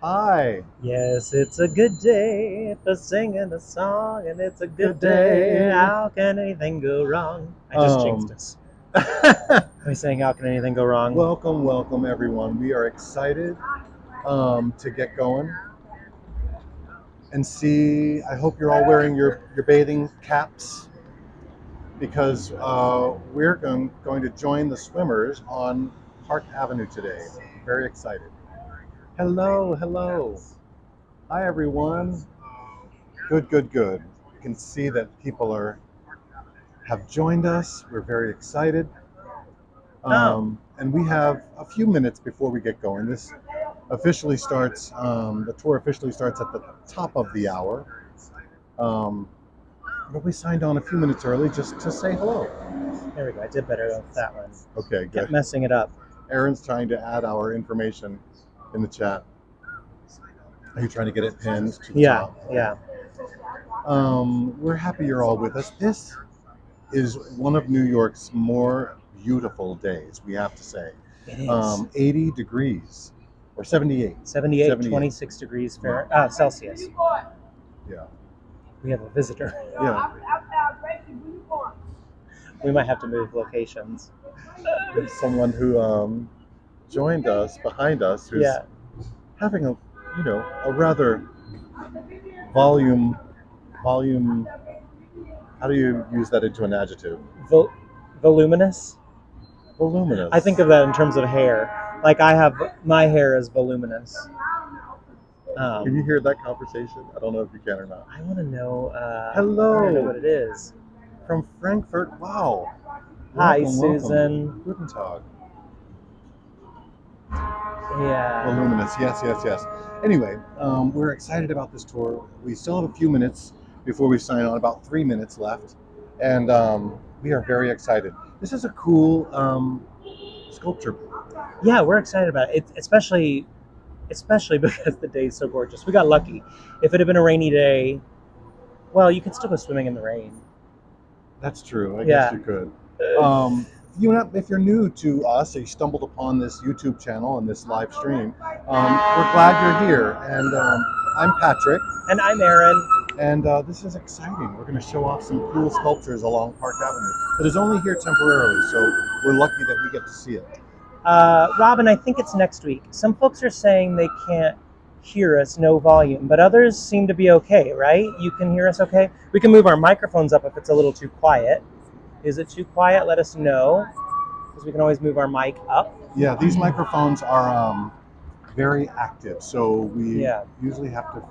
Hi. Yes, it's a good day for singing a song, and it's a good day. How can anything go wrong? I just jinxed us. By saying, how can anything go wrong? welcome everyone. We are excited to get going and see. I hope you're all wearing your bathing caps because we're going to join the swimmers on Park Avenue today. Very excited. Hello. Hi everyone. Good. You can see that people have joined us. We're very excited. And we have a few minutes before we get going. This officially starts, the tour officially starts at the top of the hour. But we signed on a few minutes early just to say hello. There we go. I did better with that one. Okay, Kept good. messing it up. Aaron's trying to add our information in the chat. Are you trying to get it pinned to the top? Yeah. We're happy you're all with us. This is one of New York's more beautiful days, we have to say. It is. 80 degrees, or 78. 78, 26 degrees Celsius. Yeah. We have a visitor. Yeah. We might have to move locations. There's someone who joined us behind us who's having a rather volume. How do you use that into an adjective? Voluminous. Voluminous. I think of that in terms of hair. Like my hair is voluminous. Can you hear that conversation? I don't know if you can or not. I want to know. Hello. I want to know what it is. From Frankfurt. Wow. Hi, Susan. Guten Tag. Yeah. Voluminous. Yes. Anyway, we're excited about this tour. We still have a few minutes before we sign on. About 3 minutes left, and we are very excited. This is a cool sculpture. Yeah, we're excited about it, especially because the day is so gorgeous. We got lucky. If it had been a rainy day, well, you could still go swimming in the rain. That's true. I guess you could. If you're new to us, or you stumbled upon this YouTube channel and this live stream, we're glad you're here. And I'm Patrick. And I'm Aaron. And this is exciting. We're going to show off some cool sculptures along Park Avenue. It is only here temporarily, so we're lucky that we get to see it. Robin, I think it's next week. Some folks are saying they can't hear us, no volume, but others seem to be okay, right? You can hear us okay? We can move our microphones up if it's a little too quiet. Is it too quiet? Let us know, because we can always move our mic up. Yeah, these microphones are very active, so we usually have to...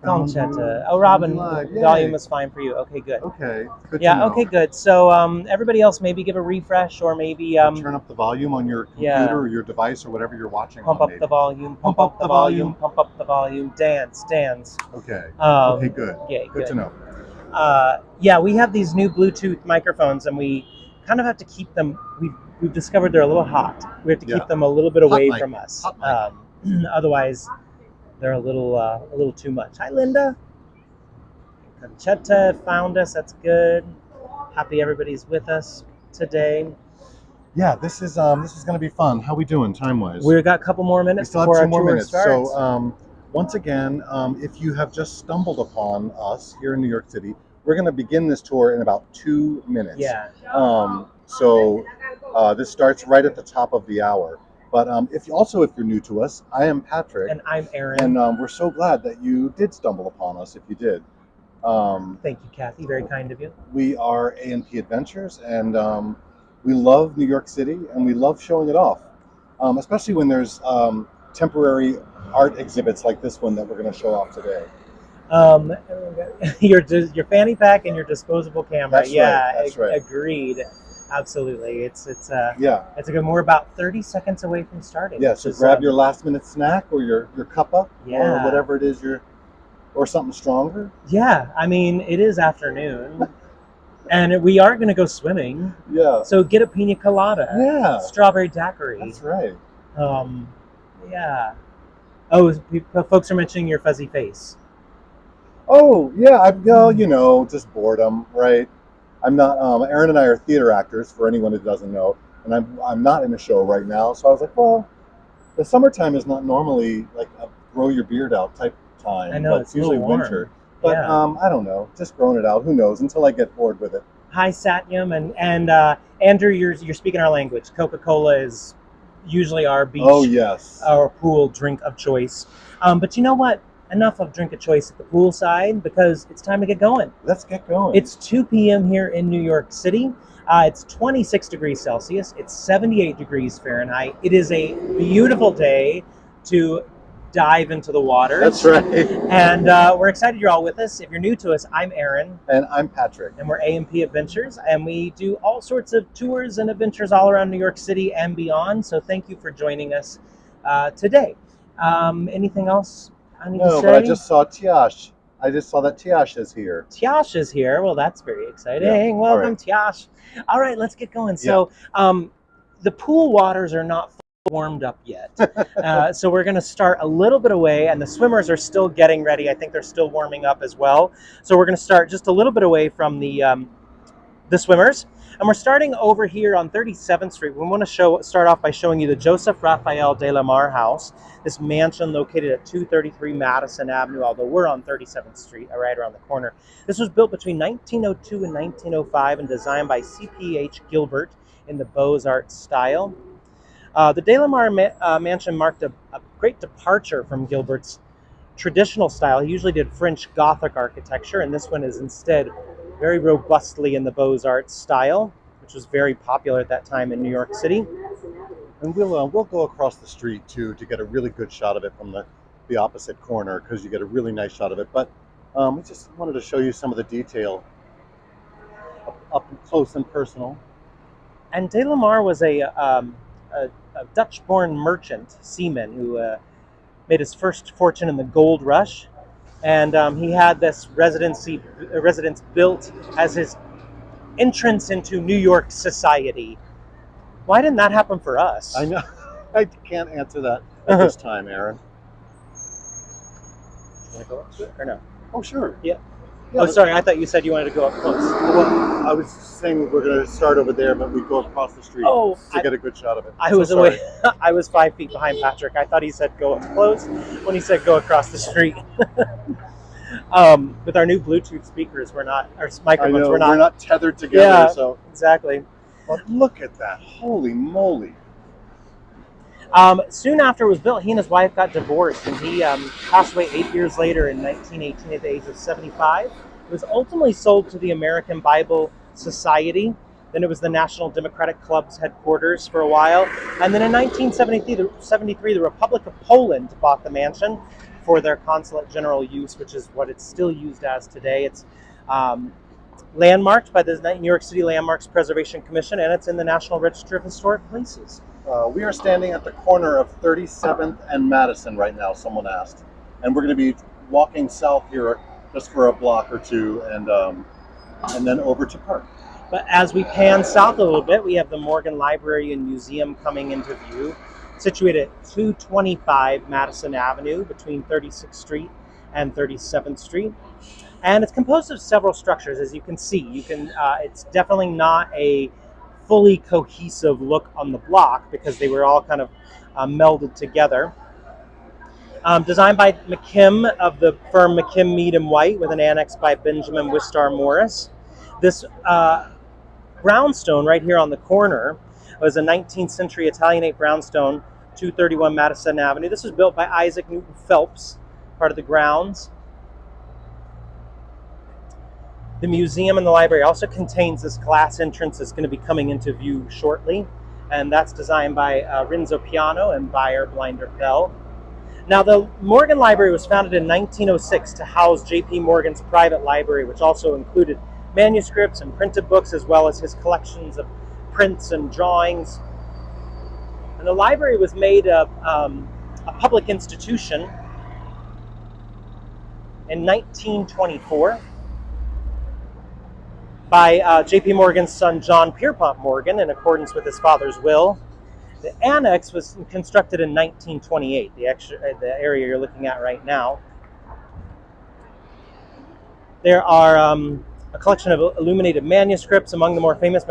Oh, Robin, volume is fine for you. Okay, good. Okay, good to know. Okay, good. So everybody else, maybe give a refresh, or maybe... turn up the volume on your computer or your device or whatever you're watching Pump up the volume, pump up the volume, pump up the volume, dance. Okay, okay, good. Yeah, good to know. We have these new Bluetooth microphones, and we kind of have to keep them... We've discovered they're a little hot. We have to keep them a little bit away from us. Otherwise... they're a little too much. Hi, Linda. Conchetta found us. That's good. Happy everybody's with us today. Yeah, this is going to be fun. How we doing time-wise? We've got a couple more minutes before our 2 more minutes starts. So once again, if you have just stumbled upon us here in New York City, we're going to begin this tour in about 2 minutes. Yeah. So this starts right at the top of the hour. But if you're new to us, I am Patrick. And I'm Aaron. And we're so glad that you did stumble upon us, if you did. Thank you, Kathy. Very kind of you. We are A&P Adventures, and we love New York City, and we love showing it off, especially when there's temporary art exhibits like this one that we're going to show off today. Your fanny pack and your disposable camera. That's right. Agreed. Absolutely. It's we're about 30 seconds away from starting. Yeah, so grab your last minute snack or your cuppa or whatever it is or something stronger. Yeah, I mean, it is afternoon and we are going to go swimming. Yeah. So get a pina colada. Yeah. Strawberry daiquiri. That's right. Yeah. Oh, folks are mentioning your fuzzy face. Oh, yeah, just boredom, right? I'm not. Aaron and I are theater actors. For anyone who doesn't know, and I'm not in a show right now. So I was like, well, the summertime is not normally like a grow your beard out type time. I know, but it's usually a little warm. winter. But Yeah. I don't know, just growing it out. Who knows? Until I get bored with it. Hi, Satyam, and Andrew. You're speaking our language. Coca-Cola is usually our beach, Oh yes. our pool drink of choice. But you know what? Enough of drink of choice at the pool side because it's time to get going. Let's get going. It's 2 p.m. here in New York City. It's 26 degrees Celsius. It's 78 degrees Fahrenheit. It is a beautiful day to dive into the water. That's right. And we're excited you're all with us. If you're new to us, I'm Aaron. And I'm Patrick. And we're A&P Adventures. And we do all sorts of tours and adventures all around New York City and beyond. So thank you for joining us today. Anything else I need to say? No, but I just saw Tiash. I just saw that Tiash is here. Tiash is here. Well, that's very exciting. Yeah. Welcome, Tiash. All right, let's get going. So the pool waters are not warmed up yet. So we're going to start a little bit away, and the swimmers are still getting ready. I think they're still warming up as well. So we're going to start just a little bit away from the swimmers. And we're starting over here on 37th Street. We want to start off by showing you the Joseph Raphael De Lamar house, this mansion located at 233 Madison Avenue, although we're on 37th Street, right around the corner. This was built between 1902 and 1905 and designed by C.P.H. Gilbert in the Beaux-Arts style. The De Lamar mansion marked a great departure from Gilbert's traditional style. He usually did French Gothic architecture, and this one is instead very robustly in the Beaux-Arts style, which was very popular at that time in New York City. And we'll go across the street too to get a really good shot of it from the opposite corner because you get a really nice shot of it. But we just wanted to show you some of the detail up close and personal. And De Lamar was a Dutch-born merchant seaman who made his first fortune in the gold rush. And he had this residence built as his entrance into New York society. Why didn't that happen for us? I know. I can't answer that at this time, Aaron. You want to go up to it or no? Oh, sure. Yeah. Yeah, Oh, sorry. I thought you said you wanted to go up close. Well, I was saying we're going to start over there, but we go across the street to get a good shot of it. I was away. I was 5 feet behind Patrick. I thought he said go up close when he said go across the street. With our new Bluetooth speakers, our microphones, we're not tethered together. Yeah, so exactly. But look at that! Holy moly! Soon after it was built, he and his wife got divorced, and he passed away 8 years later in 1918 at the age of 75. It was ultimately sold to the American Bible Society. Then it was the National Democratic Club's headquarters for a while. And then in 1973, the Republic of Poland bought the mansion for their consulate general use, which is what it's still used as today. It's landmarked by the New York City Landmarks Preservation Commission, and it's in the National Register of Historic Places. We are standing at the corner of 37th and Madison right now, someone asked. And we're going to be walking south here just for a block or two and then over to Park. But as we pan south a little bit, we have the Morgan Library and Museum coming into view, situated at 225 Madison Avenue between 36th Street and 37th Street. And it's composed of several structures, as you can see. It's definitely not a fully cohesive look on the block because they were all kind of melded together. Designed by McKim of the firm McKim, Mead & White with an annex by Benjamin Wistar Morris. This brownstone right here on the corner was a 19th century Italianate brownstone, 231 Madison Avenue. This was built by Isaac Newton Phelps, part of the grounds. The museum and the library also contains this glass entrance that's going to be coming into view shortly, and that's designed by Renzo Piano and Beyer Blinder Bell. Now, the Morgan Library was founded in 1906 to house J.P. Morgan's private library, which also included manuscripts and printed books, as well as his collections of prints and drawings. And the library was made a public institution in 1924 by J.P. Morgan's son, John Pierpont Morgan, in accordance with his father's will. The annex was constructed in 1928, the area you're looking at right now. There are a collection of illuminated manuscripts. Among the more famous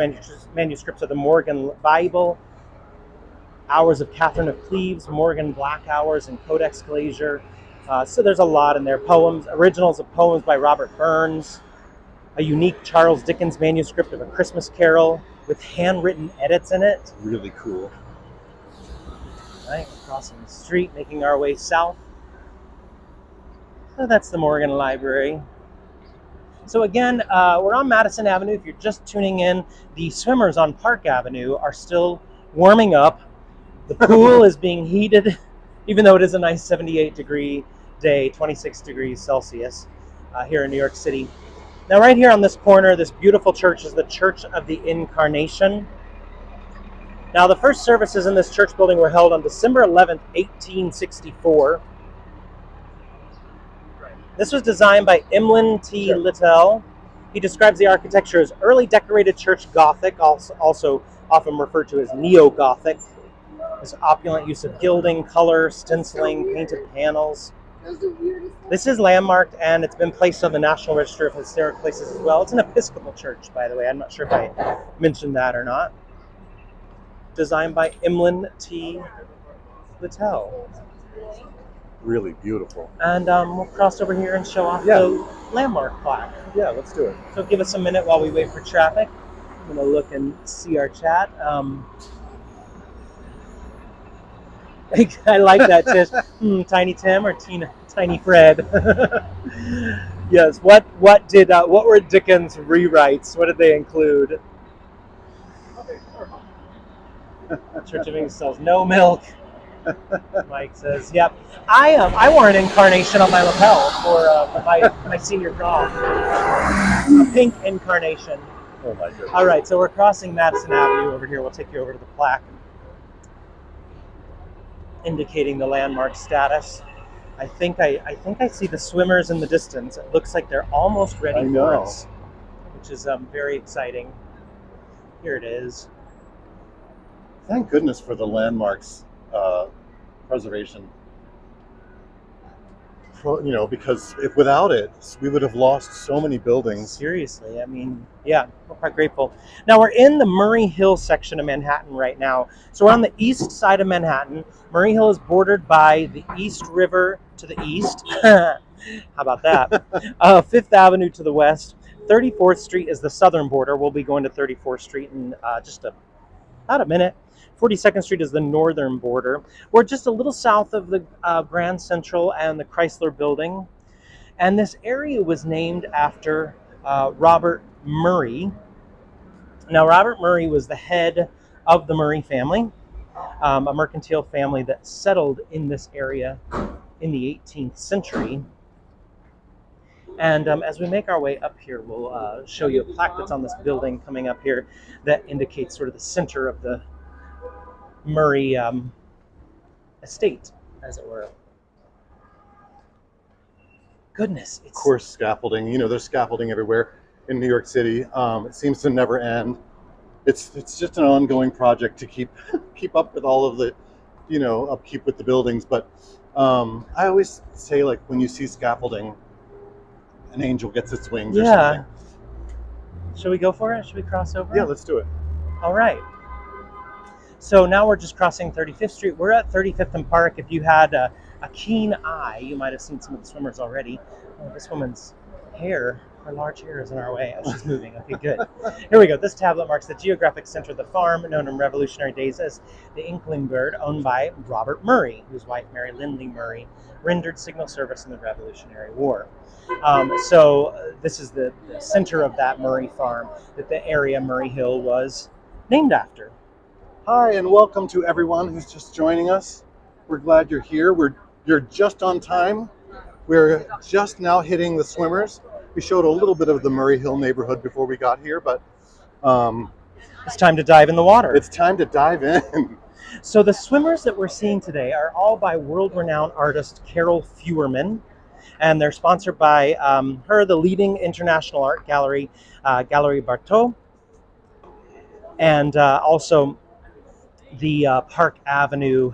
manuscripts are the Morgan Bible, Hours of Catherine of Cleves, Morgan Black Hours, and Codex Glazier. So there's a lot in there. Poems, originals of poems by Robert Burns, a unique Charles Dickens manuscript of A Christmas Carol with handwritten edits in it. Really cool. Right, we're crossing the street, making our way south. So that's the Morgan Library. So again, we're on Madison Avenue. If you're just tuning in, the swimmers on Park Avenue are still warming up. The pool is being heated, even though it is a nice 78-degree day, 26 degrees Celsius here in New York City. Now right here on this corner, this beautiful church is the Church of the Incarnation. Now the first services in this church building were held on December 11th, 1864. This was designed by Emlyn T. Littell. He describes the architecture as early decorated church Gothic, also often referred to as Neo-Gothic. This opulent use of gilding, color, stenciling, painted panels. This is landmarked, and it's been placed on the National Register of Historic Places as well. It's an Episcopal church, by the way. I'm not sure if I mentioned that or not. Designed by Emlyn T. Littell. Really beautiful. And we'll cross over here and show off the landmark plaque. Yeah, let's do it. So give us a minute while we wait for traffic. I'm going to look and see our chat. I like that, Tish. Tiny Tim or Tiny Fred? Yes. What were Dickens' rewrites? What did they include? Church of England sells no milk. Mike says, "Yep, I wore an incarnation on my lapel for my senior prom. A pink incarnation." Oh my goodness! All right, so we're crossing Madison Avenue over here. We'll take you over to the plaque indicating the landmark status. I think I see the swimmers in the distance. It looks like they're almost ready for us, which is very exciting. Here it is. Thank goodness for the landmarks preservation. Because if without it, we would have lost so many buildings. Seriously, I mean, yeah, we're quite grateful. Now we're in the Murray Hill section of Manhattan right now. So we're on the east side of Manhattan. Murray Hill is bordered by the East River to the east. How about that? Fifth Avenue to the west. 34th Street is the southern border. We'll be going to 34th Street in just about a minute. 42nd Street is the northern border. We're just a little south of the Grand Central and the Chrysler Building. And this area was named after Robert Murray. Now, Robert Murray was the head of the Murray family, a mercantile family that settled in this area in the 18th century. And as we make our way up here, we'll show you a plaque that's on this building coming up here that indicates sort of the center of the Murray estate, as it were. Goodness. Of course, scaffolding. There's scaffolding everywhere in New York City. It seems to never end. It's just an ongoing project to keep up with all of the, upkeep with the buildings. But I always say, like, when you see scaffolding, an angel gets its wings or something. Should we go for it? Should we cross over? Yeah, let's do it. All right. So now we're just crossing 35th Street. We're at 35th and Park. If you had a keen eye, you might have seen some of the swimmers already. Oh, this woman's hair, her large hair is in our way. Oh, she's moving. Okay, good. Here we go. This tablet marks the geographic center of the farm, known in Revolutionary days as the Inkling Bird, owned by Robert Murray, whose wife, Mary Lindley Murray, rendered signal service in the Revolutionary War. So this is the center of that Murray farm that the area Murray Hill was named after. Hi, and welcome to everyone who's just joining us. We're glad you're here. You're just on time. We're just now hitting the swimmers. We showed a little bit of the Murray Hill neighborhood before we got here, but it's time to dive in the water. It's time to dive in. So the swimmers that we're seeing today are all by world-renowned artist Carole Feuerman, and they're sponsored by her, the leading international art gallery, Gallery Bartot, and also the Park Avenue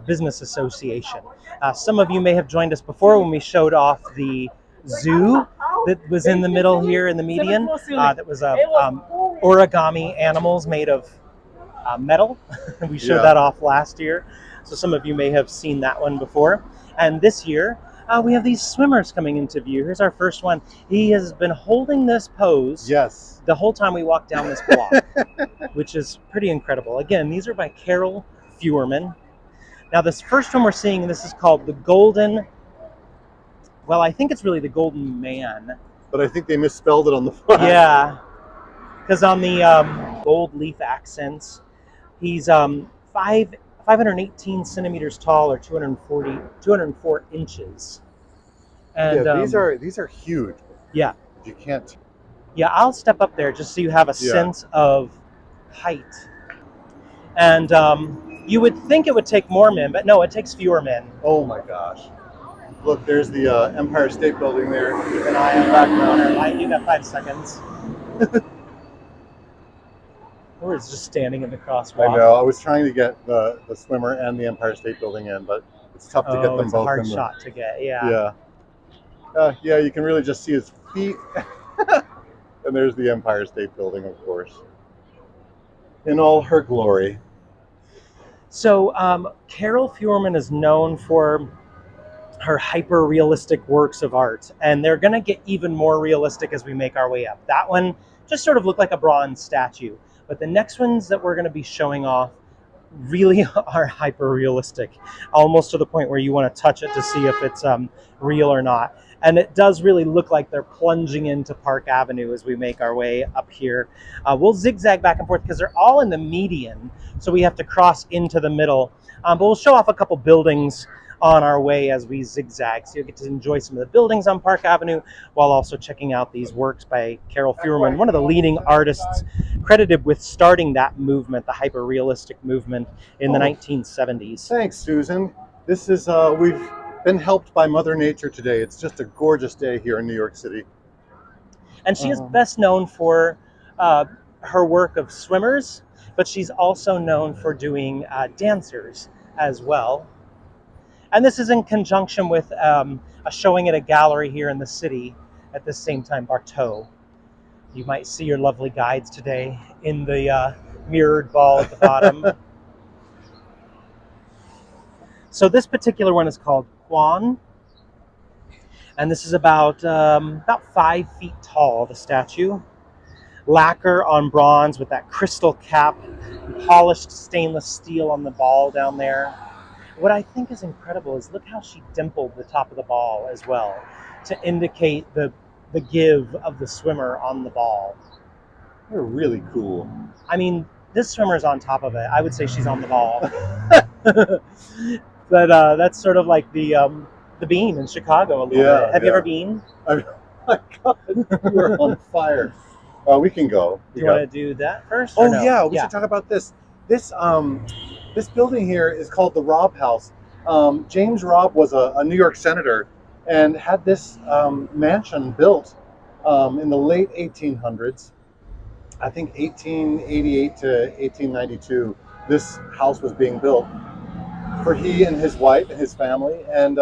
Business Association. Some of you may have joined us before when we showed off the zoo that was in the middle here in the median. That was origami animals made of metal. We showed that off last year, so some of you may have seen that one before. And this year, we have these swimmers coming into view. Here's our first one. He has been holding this pose the whole time we walk down this block, which is pretty incredible. Again, these are by Carole Feuerman. Now, this first one we're seeing, this is called the Golden, well, I think it's really the Golden Man. But I think they misspelled it on the front. Yeah, because on the gold leaf accents, he's 518 centimeters tall, or 204 inches. And these are huge. Yeah. You can't. Yeah, I'll step up there just so you have a sense of height. And you would think it would take more men, but no, it takes fewer men. Oh my gosh. Look, there's the Empire State Building there. Keep an eye on the background. You got 5 seconds. Or it's just standing in the crosswalk. I know. I was trying to get the swimmer and the Empire State Building in, but it's tough to get them both in. It's a hard shot to get, Yeah. Yeah, you can really just see his feet. And there's the Empire State Building, of course, in all her glory. So Carole Feuerman is known for her hyper-realistic works of art, and they're going to get even more realistic as we make our way up. That one just sort of looked like a bronze statue, but the next ones that we're going to be showing off really are hyper-realistic, almost to the point where you want to touch it to see if it's real or not. And it does really look like they're plunging into Park Avenue as we make our way up here. We'll zigzag back and forth because they're all in the median, so we have to cross into the middle. But we'll show off a couple buildings on our way as we zigzag, so you'll get to enjoy some of the buildings on Park Avenue while also checking out these works by Carole Feuerman, one of the leading artists credited with starting that movement, the hyper-realistic movement in the 1970s. Thanks, Susan. This is, we've been helped by Mother Nature today. It's just a gorgeous day here in New York City. And she is best known for her work of swimmers, but she's also known for doing dancers as well. And this is in conjunction with a showing at a gallery here in the city at the same time, Bartow. You might see your lovely guides today in the mirrored ball at the bottom. So this particular one is called Quan, and this is about 5 feet tall, the statue. Lacquer on bronze with that crystal cap, polished stainless steel on the ball down there. What I think is incredible is look how she dimpled the top of the ball as well to indicate the give of the swimmer on the ball. They're really cool. I mean, this swimmer's on top of it. I would say she's on the ball. But that's sort of like the Bean in Chicago a little bit. Have you ever been? Oh my God, you're on fire. We can go. Do you want to do that first? Oh, no? Yeah, we should talk about this. This building here is called the Robb House. James Robb was a New York senator and had this mansion built in the late 1800s. I think 1888 to 1892, this house was being built for he and his wife and his family. And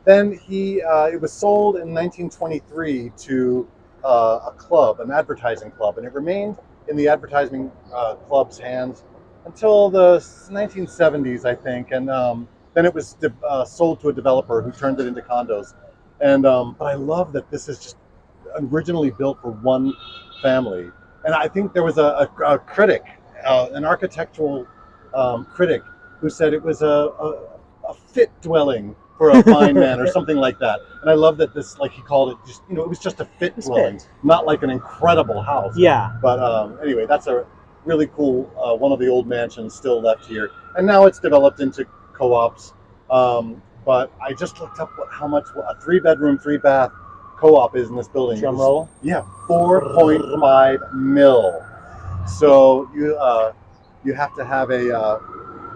then it was sold in 1923 to a club, an advertising club, and it remained in the advertising club's hands until the 1970s, I think, and then it was sold to a developer who turned it into condos. And but I love that this is just originally built for one family. And I think there was a critic, an architectural critic, who said it was a fit dwelling for a fine man or something like that. And I love that this, like he called it, just it was just a fit dwelling, not like an incredible house. Yeah. But anyway, that's a really cool one of the old mansions still left here, and now it's developed into co-ops. But I just looked up how much a 3-bedroom, 3-bath co-op is in this building. Drum roll. Yeah, 4.5 mil. So you have to have a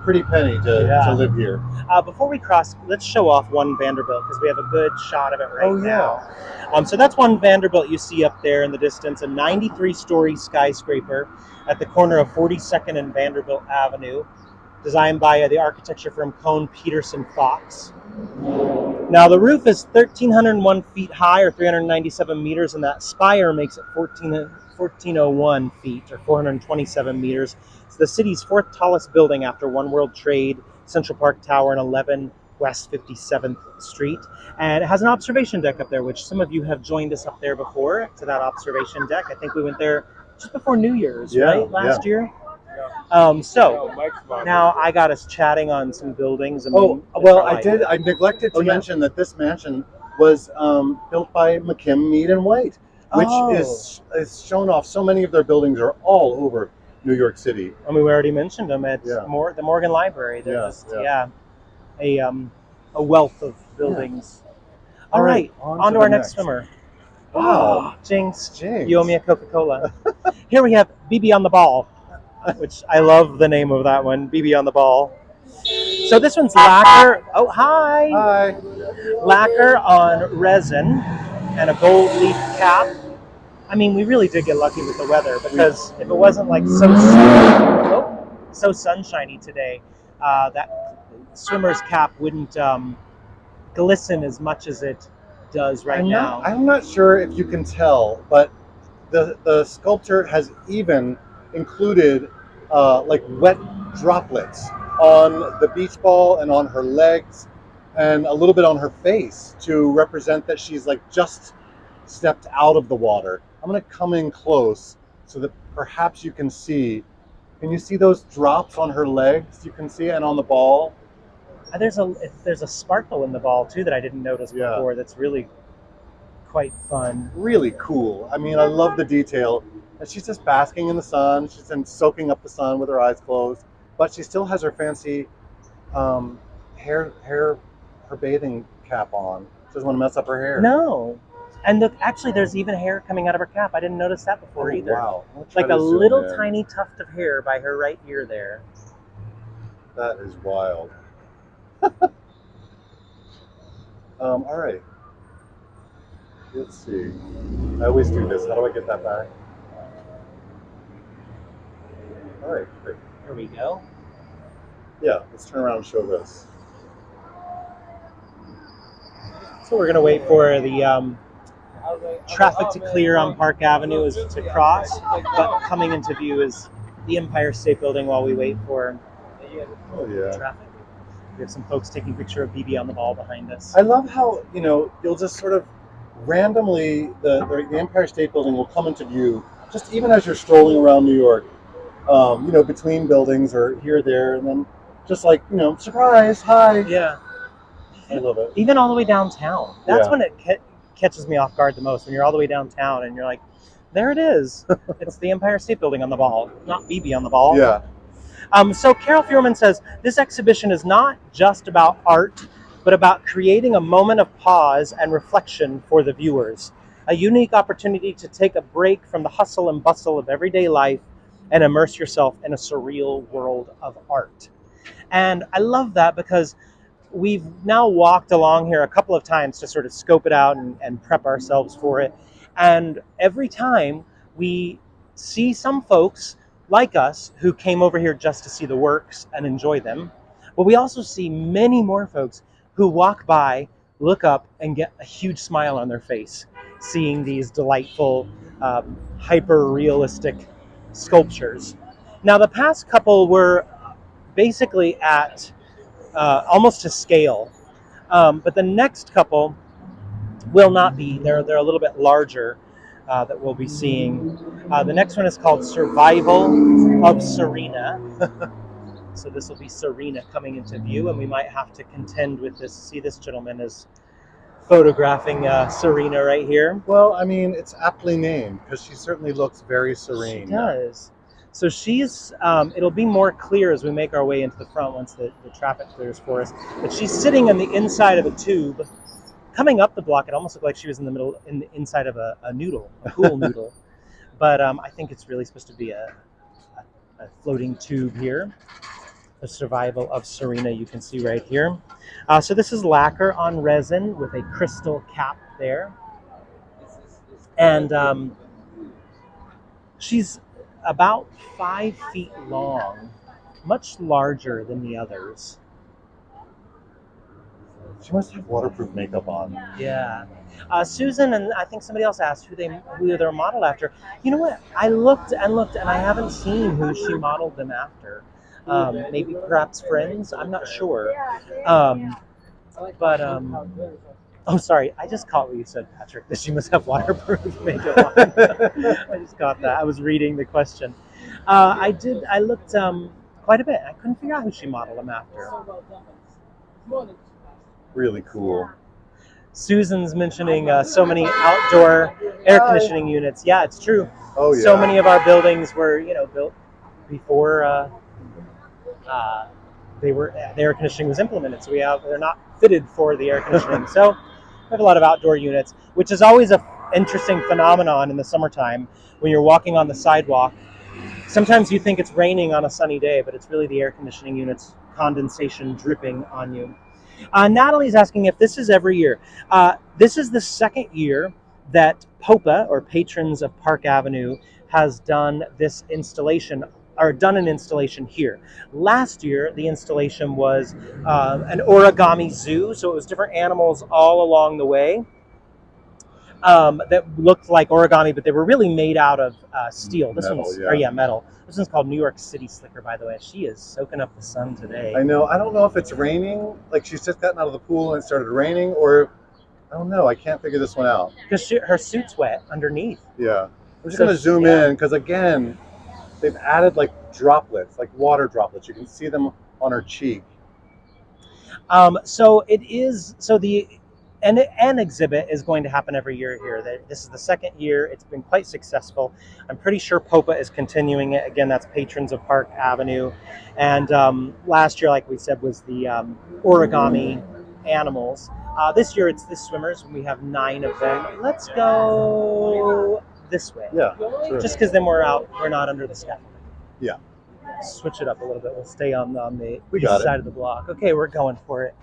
pretty penny to live here. Before we cross, let's show off One Vanderbilt because we have a good shot of it right now. Yeah. So that's One Vanderbilt you see up there in the distance, a 93-story skyscraper at the corner of 42nd and Vanderbilt Avenue, designed by the architecture firm Cohn Peterson Fox. Now the roof is 1,301 feet high, or 397 meters, and that spire makes it 1,401 feet, or 427 meters. It's the city's fourth tallest building after One World Trade, Central Park Tower, and 11 West 57th Street. And it has an observation deck up there, which some of you have joined us up there before, to that observation deck. I think we went there just before New Year's, right? Last year. So now I got us chatting on some buildings. And I neglected to mention that this mansion was built by McKim, Mead and White, which is shown off. So many of their buildings are all over New York City. I mean, we already mentioned them at the Morgan Library. They're a wealth of buildings. All right, on to our next swimmer. Wow, Jinx, you owe me a Coca-Cola. Here we have BB on the Ball, which I love the name of that one, BB on the Ball. So this one's lacquer. Oh, hi. Hi. Lacquer on resin and a gold leaf cap. I mean, we really did get lucky with the weather, because if it wasn't like so sunshiny today, that swimmer's cap wouldn't glisten as much as it does now. I'm not sure if you can tell, but the sculptor has even included like wet droplets on the beach ball and on her legs and a little bit on her face to represent that she's like just stepped out of the water. I'm going to come in close so that perhaps you can see. Can you see those drops on her legs? You can see it, and on the ball. There's a sparkle in the ball too that I didn't notice before. That's really quite fun. Really cool. I mean, I love the detail. And she's just basking in the sun. She's been soaking up the sun with her eyes closed, but she still has her fancy her bathing cap on. She doesn't want to mess up her hair. No. And look, actually, there's even hair coming out of her cap. I didn't notice that before either. Wow. Like a little tiny tuft of hair by her right ear there. That is wild. All right. Let's see. I always do this. How do I get that back? All right, great. Here we go. Yeah, let's turn around and show this. So we're going to wait for the traffic to clear on Park Avenue as to cross, but coming into view is the Empire State Building while we wait for traffic. We have some folks taking a picture of BB on the Ball behind us. I love how, you'll just sort of randomly, the Empire State Building will come into view, just even as you're strolling around New York, between buildings or here or there, and then just like, surprise, hi. Yeah. I love it. Even all the way downtown. That's when it catches me off guard the most, when you're all the way downtown and you're like, there it is. It's the Empire State Building on the ball, not BB on the ball. Yeah. So Carole Feuerman says, this exhibition is not just about art, but about creating a moment of pause and reflection for the viewers. A unique opportunity to take a break from the hustle and bustle of everyday life and immerse yourself in a surreal world of art. And I love that because we've now walked along here a couple of times to sort of scope it out and prep ourselves for it. And every time we see some folks like us who came over here just to see the works and enjoy them. But we also see many more folks who walk by, look up, and get a huge smile on their face, seeing these delightful, hyper-realistic sculptures. Now, the past couple were basically at almost to scale, but the next couple will not be. They're a little bit larger that we'll be seeing. The next one is called Survival of Serena. So this will be Serena coming into view, and we might have to contend with this. See, this gentleman is photographing Serena right here. Well, I mean, it's aptly named because she certainly looks very serene. She does. So she's, it'll be more clear as we make our way into the front once the traffic clears for us. But she's sitting on the inside of a tube. Coming up the block, it almost looked like she was in the inside of a noodle, a pool noodle. But I think it's really supposed to be a floating tube here. The Survival of Serena, you can see right here. So this is lacquer on resin with a crystal cap there. And she's about 5 feet long, much larger than the others. She must have waterproof makeup on. Yeah. Susan and I think somebody else asked who they're modeled after. You know what? I looked and looked and I haven't seen who she modeled them after. Maybe perhaps friends. I'm not sure. Um, but oh, sorry. I just caught what you said, Patrick. That she must have waterproof makeup on. I just got that. I was reading the question. I did. I looked quite a bit. I couldn't figure out who she modeled them after. Really cool. Susan's mentioning so many outdoor air conditioning units. Yeah, it's true. Oh yeah. So many of our buildings were, built before the air conditioning was implemented. So they're not fitted for the air conditioning. So we have a lot of outdoor units, which is always a interesting phenomenon in the summertime when you're walking on the sidewalk. Sometimes you think it's raining on a sunny day, but it's really the air conditioning units condensation dripping on you. Natalie's asking if this is every year. This is the second year that POPA, or Patrons of Park Avenue, has done this installation, or done an installation here. Last year, the installation was an origami zoo, so it was different animals all along the way that looked like origami, but they were really made out of steel. This metal, one's, metal. This one's called New York City Slicker, by the way. She is soaking up the sun today. I know. I don't know if it's raining, like she's just gotten out of the pool and it started raining, or I don't know. I can't figure this one out. Because her suit's wet underneath. Yeah. I'm just going to zoom in because, again, they've added like droplets, like water droplets. You can see them on her cheek. So the an exhibit is going to happen every year here. This is the second year. It's been quite successful. I'm pretty sure POPA is continuing it. Again, that's Patrons of Park Avenue. And last year, like we said, was the origami animals. This year, it's the swimmers, and we have 9 of them. Let's go this way. Yeah, sure. Just because then we're not under the scaffolding. Yeah. Switch it up a little bit. We'll stay on the east side of the block. Okay, we're going for it.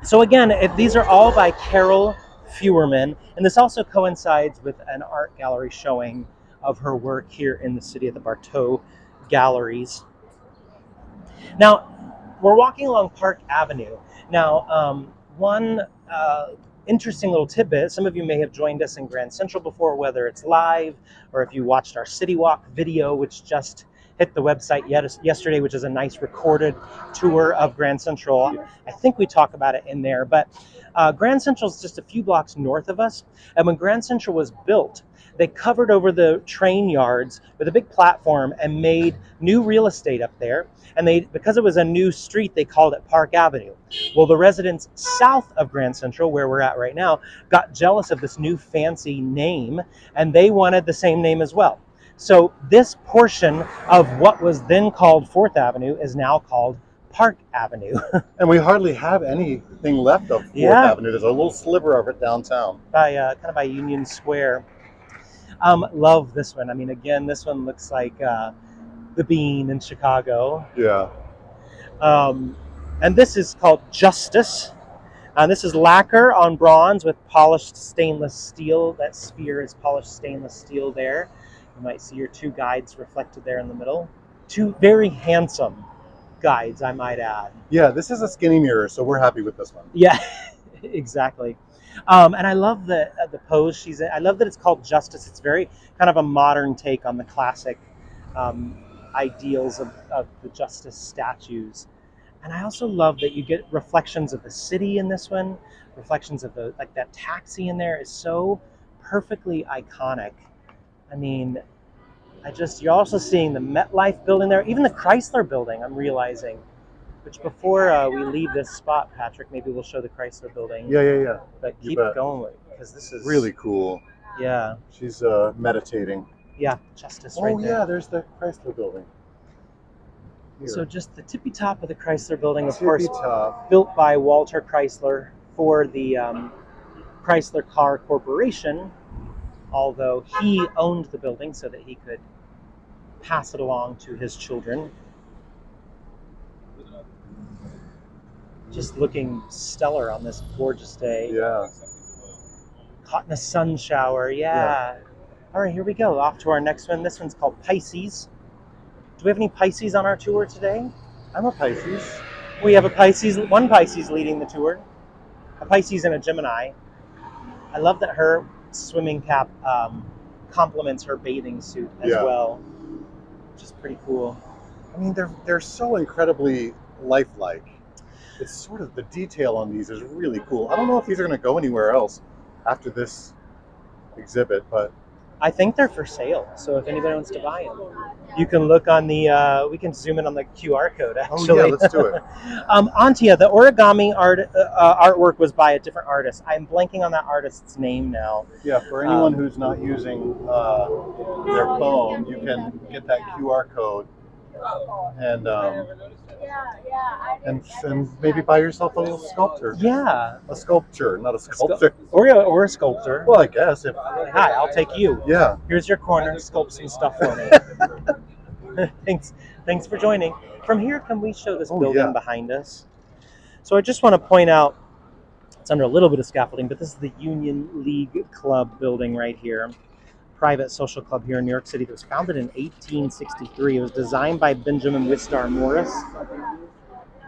So again, these are all by Carole Feuerman, and this also coincides with an art gallery showing of her work here in the city at the Bartow Galleries. Now, we're walking along Park Avenue. Now, one interesting little tidbit, some of you may have joined us in Grand Central before, whether it's live or if you watched our City Walk video, which just hit the website yesterday, which is a nice recorded tour of Grand Central. I think we talk about it in there, but Grand Central is just a few blocks north of us. And when Grand Central was built, they covered over the train yards with a big platform and made new real estate up there. And because it was a new street, they called it Park Avenue. Well, the residents south of Grand Central, where we're at right now, got jealous of this new fancy name, and they wanted the same name as well. So this portion of what was then called 4th Avenue is now called Park Avenue. And we hardly have anything left of 4th Avenue. There's a little sliver of it downtown. Kind of by Union Square. Love this one. I mean, again, this one looks like the Bean in Chicago. Yeah. And this is called Justice. This is lacquer on bronze with polished stainless steel. That sphere is polished stainless steel there. You might see your 2 guides reflected there in the middle. 2 very handsome guides, I might add. Yeah, this is a skinny mirror, so we're happy with this one. Yeah, exactly. And I love the pose she's in. I love that it's called Justice. It's very kind of a modern take on the classic ideals of the Justice statues. And I also love that you get reflections of the city in this one. Reflections of that taxi in there is so perfectly iconic. I mean, you're also seeing the MetLife building there, even the Chrysler building, I'm realizing. Which before we leave this spot, Patrick, maybe we'll show the Chrysler building. Yeah. But keep going, because this is really cool. Yeah. She's meditating. Yeah, Justice right there. Oh yeah, there's the Chrysler building. Here. So just the tippy top of the Chrysler building, of tippy course, top. Built by Walter Chrysler for the Chrysler Car Corporation, although he owned the building so that he could pass it along to his children. Just looking stellar on this gorgeous day. Yeah. Caught in a sun shower, yeah. All right, here we go. Off to our next one. This one's called Pisces. Do we have any Pisces on our tour today? I'm a Pisces. We have one Pisces leading the tour, a Pisces and a Gemini. I love that her swimming cap complements her bathing suit as well, which is pretty cool. I mean, they're so incredibly lifelike. It's sort of, the detail on these is really cool. I don't know if these are going to go anywhere else after this exhibit, but I think they're for sale. So if anybody wants to buy them, you can look on the. We can zoom in on the QR code. Actually, oh yeah, let's do it. Antia, the origami artwork was by a different artist. I'm blanking on that artist's name now. Yeah, for anyone who's not using their phone, you can get that QR code and maybe buy yourself a little sculpture. Yeah, a sculpture, not a sculptor. Or a sculptor. Well, I guess if. Hi, I'll take you. Yeah. Here's your corner. Sculpt some stuff for me. Thanks for joining. From here, can we show this building behind us? So I just want to point out, it's under a little bit of scaffolding, but this is the Union League Club building right here. Private social club here in New York City that was founded in 1863. It was designed by Benjamin Wistar Morris.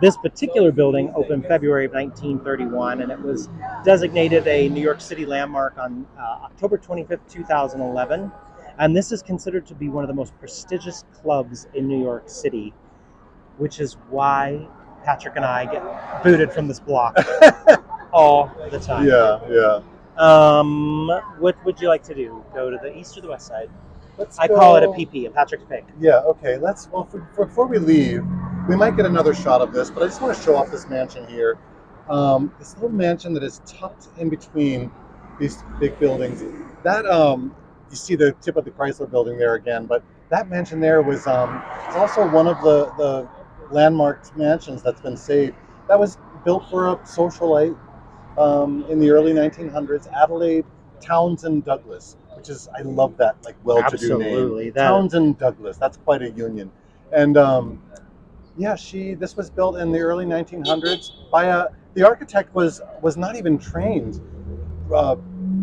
This particular building opened February of 1931, and it was designated a New York City landmark on October 25th, 2011. And this is considered to be one of the most prestigious clubs in New York City, which is why Patrick and I get booted from this block all the time. Yeah. What would you like to do? Go to the east or the west side? I call it a PP, a Patrick's pick. Yeah, okay. Before we leave, we might get another shot of this, but I just want to show off this mansion here. This little mansion that is tucked in between these big buildings. That you see the tip of the Chrysler building there again, but that mansion there was also one of the landmarked mansions that's been saved. That was built for a socialite in the early 1900s, Adelaide Townsend Douglas, which is, I love that, like, well-to-do name. Townsend Douglas, that's quite a union. And this was built in the early 1900s by the architect was not even trained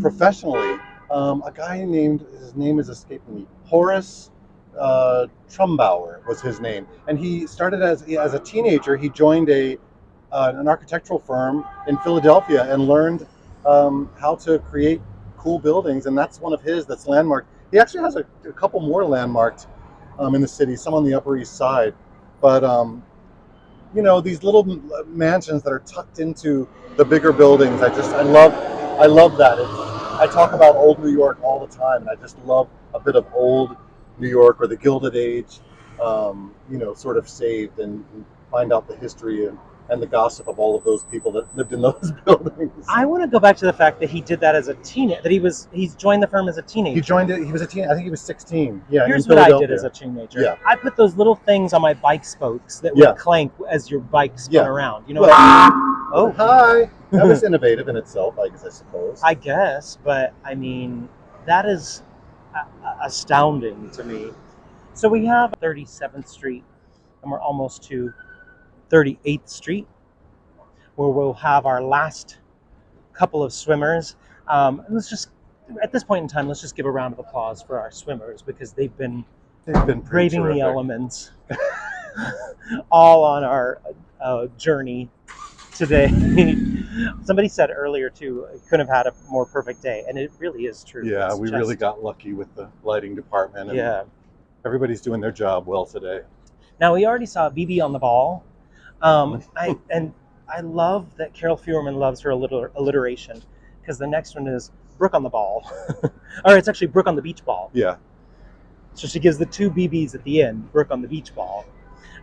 professionally. A guy his name is escaping me, Horace Trumbauer was his name. And he started as a teenager. He joined an architectural firm in Philadelphia and learned how to create cool buildings, and that's one of his that's landmarked. He actually has a couple more landmarked in the city, some on the Upper East Side. But these little mansions that are tucked into the bigger buildings, I love that. I talk about old New York all the time, and I just love a bit of old New York or the Gilded Age, sort of saved, and find out the history and the gossip of all of those people that lived in those buildings. I want to go back to the fact that he did that as a teenager, he's joined the firm as a teenager. He joined it, he was a teen, I think he was 16. Yeah. Here's what I did as a teenager. Yeah. I put those little things on my bike spokes that would clank as your bike spun around. You know oh, hi. That was innovative in itself, I suppose. I guess, but I mean, that is astounding to me. So we have 37th Street, and we're almost to 38th Street, where we'll have our last couple of swimmers. Let's just, at this point in time, let's just give a round of applause for our swimmers, because they've been braving the elements all on our journey today. Somebody said earlier too, couldn't have had a more perfect day, and it really is true. Yeah, we really got lucky with the lighting department, and everybody's doing their job well today. Now, we already saw BB on the ball. I love that Carole Feuerman loves her alliteration, because the next one is Brooke on the ball. Or it's actually Brooke on the beach ball. Yeah. So she gives the two BBs at the end, Brooke on the beach ball.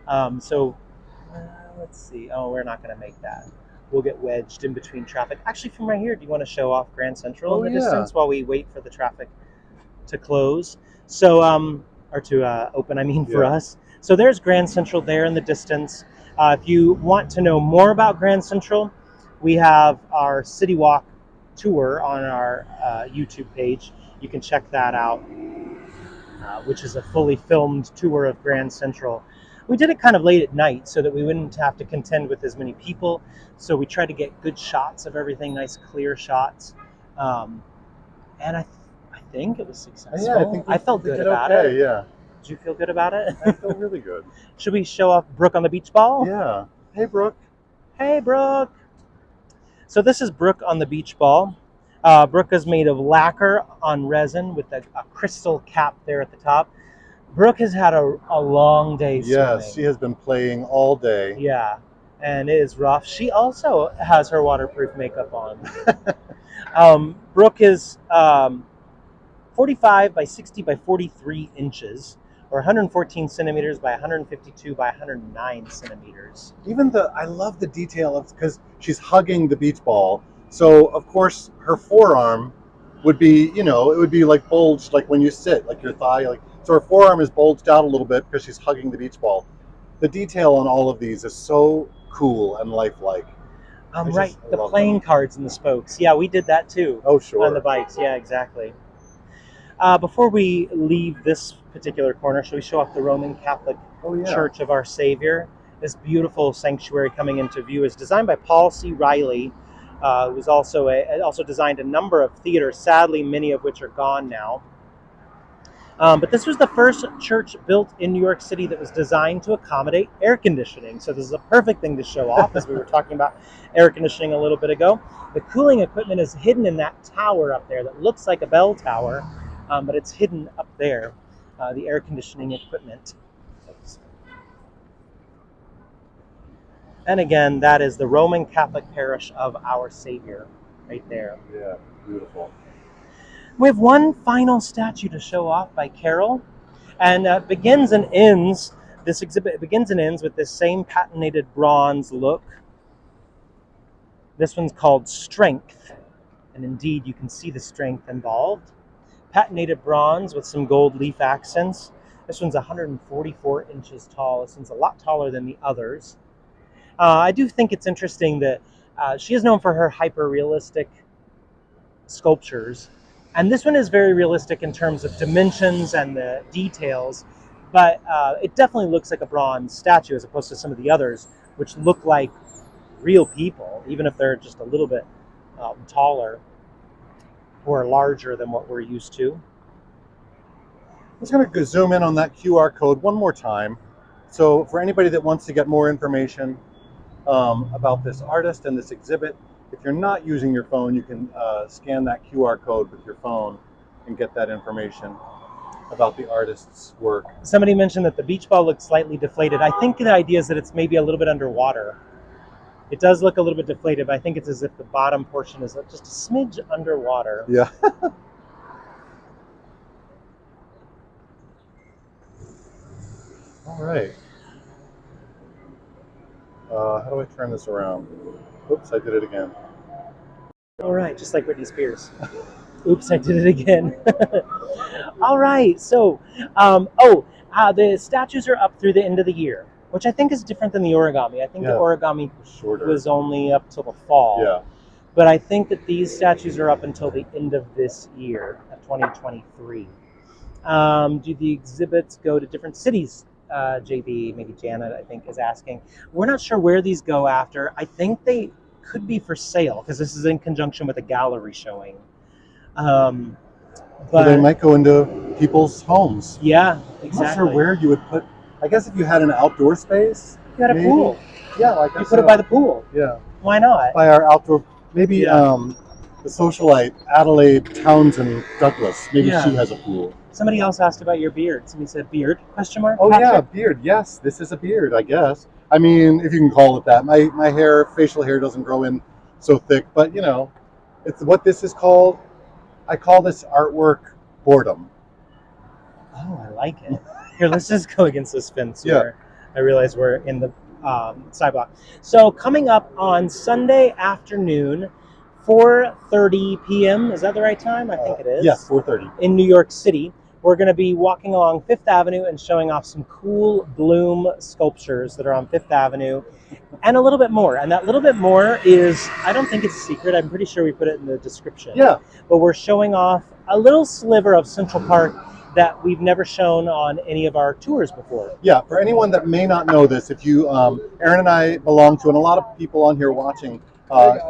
Let's see. Oh, we're not going to make that. We'll get wedged in between traffic. Actually, from right here, do you want to show off Grand Central in the distance while we wait for the traffic to close? So, or to open, I mean, for us. So there's Grand Central there in the distance. If you want to know more about Grand Central, we have our City Walk tour on our YouTube page. You can check that out, which is a fully filmed tour of Grand Central. We did it kind of late at night so that we wouldn't have to contend with as many people. So we tried to get good shots of everything, nice clear shots. And I think it was successful. Yeah, I felt good about it. Yeah. Did you feel good about it? I feel really good. Should we show off Brooke on the beach ball? Yeah. Hey, Brooke. Hey, Brooke. So this is Brooke on the beach ball. Brooke is made of lacquer on resin with a crystal cap there at the top. Brooke has had a long day Yes, swimming. she has been playing all day. Yeah, and it is rough. She also has her waterproof makeup on. Brooke is 45 by 60 by 43 inches, or 114 centimeters by 152 by 109 centimeters. I love the detail of, because she's hugging the beach ball. So of course her forearm would be, it would be like bulged, like when you sit, like your thigh, like, so her forearm is bulged out a little bit because she's hugging the beach ball. The detail on all of these is so cool and lifelike. Right, the playing cards and the spokes. Yeah, we did that too. Oh, sure. On the bikes, yeah, exactly. Before we leave this particular corner, shall we show off the Roman Catholic Church of Our Savior? This beautiful sanctuary coming into view is designed by Paul C. Riley, who's also designed a number of theaters, sadly many of which are gone now. But this was the first church built in New York City that was designed to accommodate air conditioning. So this is a perfect thing to show off, as we were talking about air conditioning a little bit ago. The cooling equipment is hidden in that tower up there that looks like a bell tower, but it's hidden up there, the air conditioning equipment. And again, that is the Roman Catholic Parish of Our Savior right there. Yeah, beautiful. We have one final statue to show off by Carole, and this exhibit begins and ends with this same patinated bronze look. This one's called Strength, and indeed you can see the strength involved. Patinated bronze with some gold leaf accents. This one's 144 inches tall. This one's a lot taller than the others. I do think it's interesting that she is known for her hyper-realistic sculptures. And this one is very realistic in terms of dimensions and the details, but it definitely looks like a bronze statue as opposed to some of the others, which look like real people, even if they're just a little bit taller or larger than what we're used to. I'm just going to zoom in on that QR code one more time. So for anybody that wants to get more information about this artist and this exhibit, if you're not using your phone, you can scan that QR code with your phone and get that information about the artist's work. Somebody mentioned that the beach ball looks slightly deflated. I think the idea is that it's maybe a little bit underwater. It does look a little bit deflated, but I think it's as if the bottom portion is just a smidge underwater. Yeah. All right. How do I turn this around? Oops, I did it again. All right, just like Britney Spears. Oops, I did it again. All right, so, the statues are up through the end of the year, which I think is different than the origami. I think the origami was only up till the fall. Yeah. But I think that these statues are up until the end of this year, 2023. Do the exhibits go to different cities? JB, maybe Janet, I think, is asking. We're not sure where these go after. I think they could be for sale because this is in conjunction with a gallery showing. But they might go into people's homes. Yeah, exactly. I'm not sure where you would put. I guess if you had an outdoor space, you had a pool. Yeah, like you put it by the pool. Yeah. Why not? By our outdoor, maybe the socialite Adelaide Townsend Douglas. Maybe she has a pool. Somebody else asked about your beard. Somebody said beard? Question mark? Oh, Patrick? Yeah, beard. Yes, this is a beard, I guess. I mean, if you can call it that. My hair, facial hair doesn't grow in so thick, but it's what this is called. I call this artwork boredom. Oh, I like it. Here, let's just go against this fence where I realize we're in the sidewalk. So coming up on Sunday afternoon, 4:30 p.m. Is that the right time? I think it is. Yes, 4:30. In New York City. We're going to be walking along Fifth Avenue and showing off some cool bloom sculptures that are on Fifth Avenue and a little bit more. And that little bit more is, I don't think it's a secret. I'm pretty sure we put it in the description. Yeah. But we're showing off a little sliver of Central Park that we've never shown on any of our tours before. Yeah, for anyone that may not know this, if you, Aaron and I belong to, and a lot of people on here watching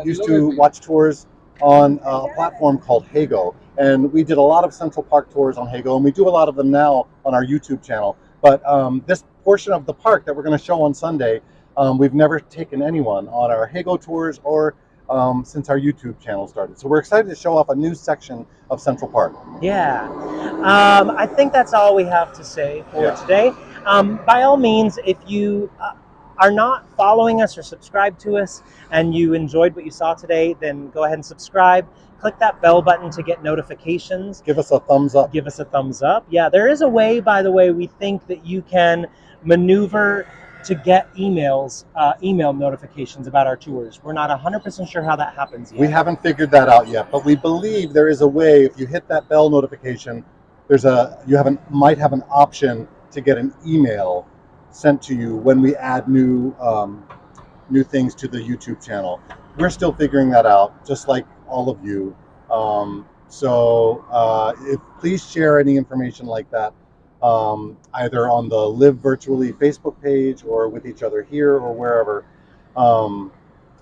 used to watch tours on a platform called Hago. And we did a lot of Central Park tours on Hago, and we do a lot of them now on our YouTube channel. But this portion of the park that we're going to show on Sunday We've never taken anyone on our Hago tours or since our YouTube channel started. So we're excited to show off a new section of Central Park. Yeah. I think that's all we have to say for Yeah. today. By all means, if you are not following us or subscribed to us and you enjoyed what you saw today, then go ahead and subscribe. Click that bell button to get notifications. Give us a thumbs up. Give us a thumbs up. Yeah, there is a way, by the way, we think that you can maneuver to get email notifications about our tours. We're not 100% sure how that happens yet. We haven't figured that out yet, but we believe there is a way. If you hit that bell notification, might have an option to get an email sent to you when we add new things to the YouTube channel. We're still figuring that out, just like all of you. Please share any information like that, either on the Live Virtually Facebook page or with each other here or wherever.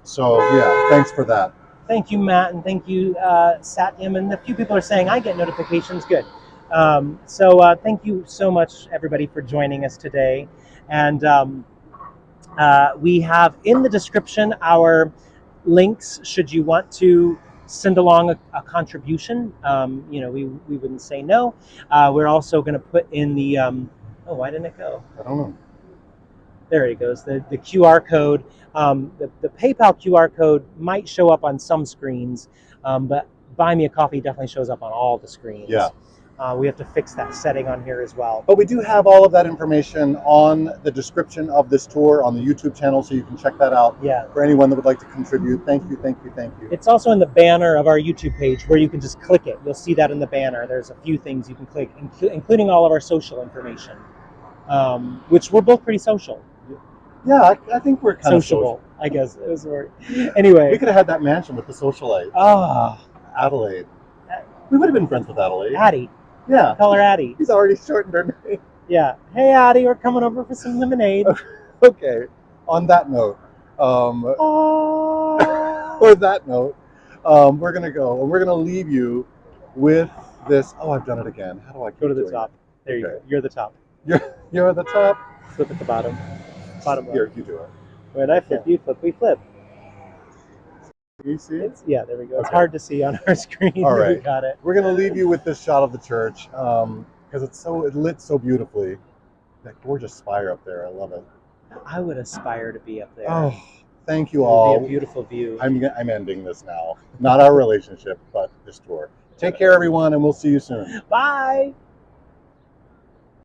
Thanks for that. Thank you, Matt, and thank you, Satyam. And a few people are saying I get notifications. Good. Thank you so much, everybody, for joining us today. And we have in the description our links should you want to send along a contribution. We wouldn't say no. We're also going to put in the why didn't it go? I don't know. There it goes. The QR code. The PayPal QR code might show up on some screens, but Buy Me a Coffee definitely shows up on all the screens. Yeah. We have to fix that setting on here as well. But we do have all of that information on the description of this tour on the YouTube channel, so you can check that out. Yeah. For anyone that would like to contribute. Thank you, thank you, thank you. It's also in the banner of our YouTube page where you can just click it. You'll see that in the banner. There's a few things you can click, including all of our social information, which we're both pretty social. Yeah, I think we're kind sociable, of social. I guess it was the word. Anyway. We could have had that mansion with the socialite. Adelaide. We would have been friends with Adelaide. Addie. Yeah. Call her Addie. He's already shortened her name. Yeah. Hey, Addie, we're coming over for some lemonade. Okay. On that note, we're going to go, and we're going to leave you with this. Oh, I've done it again. How do I go to the top? There you go. You're the top. You're at the top. Flip at the bottom. Bottom Here, you do it. When I flip, you flip, we flip. You see? Yeah, there we go. It's hard to see on our screen. All right. We got it. We're going to leave you with this shot of the church because it lit so beautifully. That gorgeous spire up there. I love it. I would aspire to be up there. Oh, thank you all. It would be a beautiful view. I'm ending this now. Not our relationship, but this tour. Take care, everyone, and we'll see you soon. Bye.